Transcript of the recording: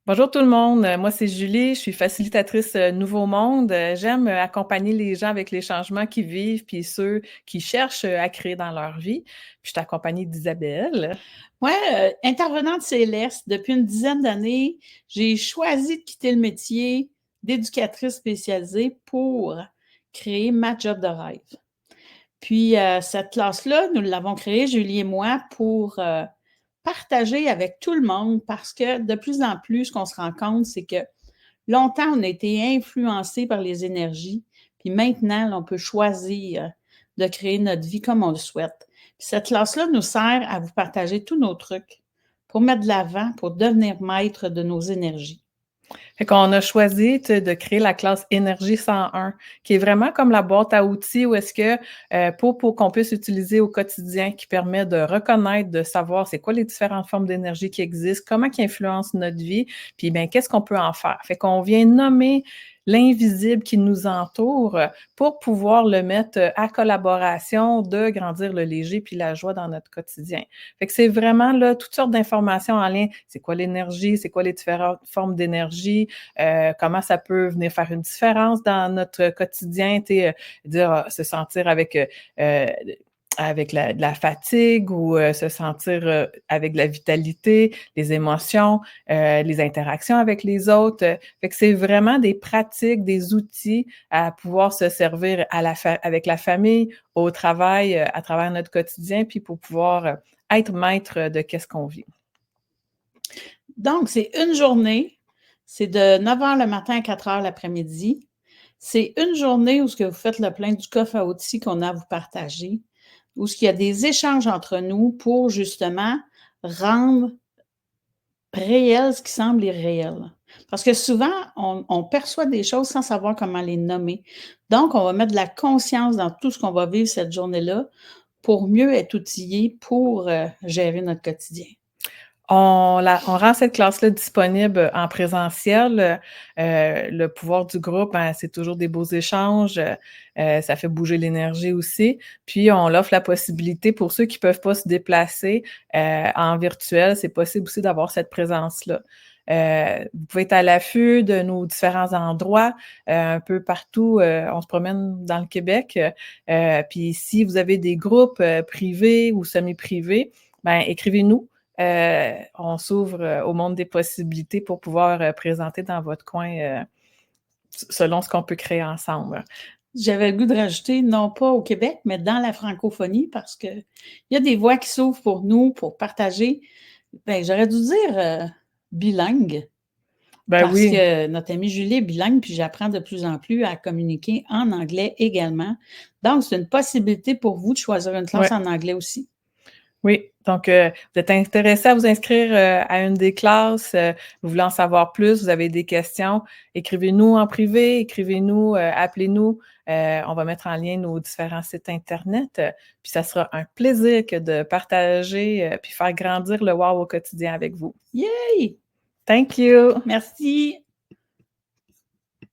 Bonjour tout le monde, moi c'est Julie, je suis facilitatrice Nouveau Monde. J'aime accompagner les gens avec les changements qu'ils vivent, puis ceux qui cherchent à créer dans leur vie. Puis je suis accompagnée d'Isabelle. Ouais, intervenante céleste, depuis une dizaine d'années, j'ai choisi de quitter le métier d'éducatrice spécialisée pour créer ma job de rêve. Puis cette classe-là, nous l'avons créée, Julie et moi, pour partager avec tout le monde parce que de plus en plus, ce qu'on se rend compte, c'est que longtemps, on a été influencé par les énergies, puis maintenant, là, on peut choisir de créer notre vie comme on le souhaite. Puis cette classe-là nous sert à vous partager tous nos trucs pour mettre de l'avant, pour devenir maître de nos énergies. Fait qu'on a choisi de créer la classe Énergie 101, qui est vraiment comme la boîte à outils où est-ce que pour qu'on puisse utiliser au quotidien, qui permet de reconnaître, de savoir c'est quoi les différentes formes d'énergie qui existent, comment qui influencent notre vie, puis ben qu'est-ce qu'on peut en faire. Fait qu'on vient nommer l'invisible qui nous entoure pour pouvoir le mettre à collaboration de grandir le léger puis la joie dans notre quotidien. Fait que c'est vraiment là toutes sortes d'informations en lien. C'est quoi l'énergie? C'est quoi les différentes formes d'énergie? Comment ça peut venir faire une différence dans notre quotidien? Se sentir euh, avec de la fatigue ou se sentir avec de la vitalité, les émotions, les interactions avec les autres. Fait que c'est vraiment des pratiques, des outils à pouvoir se servir avec la famille, au travail, à travers notre quotidien, puis pour pouvoir être maître de qu'est-ce qu'on vit. Donc, c'est une journée, c'est de 9 h le matin à 4 h l'après-midi. C'est une journée où ce que vous faites le plein du coffre à outils qu'on a à vous partager, où il y a des échanges entre nous pour justement rendre réel ce qui semble irréel. Parce que souvent, on perçoit des choses sans savoir comment les nommer. Donc, on va mettre de la conscience dans tout ce qu'on va vivre cette journée-là pour mieux être outillé pour gérer notre quotidien. On rend cette classe-là disponible en présentiel. Le pouvoir du groupe, ben, c'est toujours des beaux échanges. Ça fait bouger l'énergie aussi. Puis, on offre la possibilité pour ceux qui peuvent pas se déplacer en virtuel, c'est possible aussi d'avoir cette présence-là. Vous pouvez être à l'affût de nos différents endroits, un peu partout. On se promène dans le Québec. Puis, si vous avez des groupes privés ou semi-privés, ben écrivez-nous. On s'ouvre au monde des possibilités pour pouvoir présenter dans votre coin selon ce qu'on peut créer ensemble. J'avais le goût de rajouter, non pas au Québec, mais dans la francophonie, parce qu'il y a des voix qui s'ouvrent pour nous, pour partager. Ben, j'aurais dû dire bilingue, Ben parce oui, que notre amie Julie est bilingue, puis j'apprends de plus en plus à communiquer en anglais également. Donc, c'est une possibilité pour vous de choisir une classe ouais. en anglais aussi. Oui, donc vous êtes intéressé à vous inscrire à une des classes, vous voulez en savoir plus, vous avez des questions, écrivez-nous en privé, écrivez-nous, appelez-nous. On va mettre en lien nos différents sites Internet, puis ça sera un plaisir que de partager, puis faire grandir le wow au quotidien avec vous. Yay! Thank you! Merci!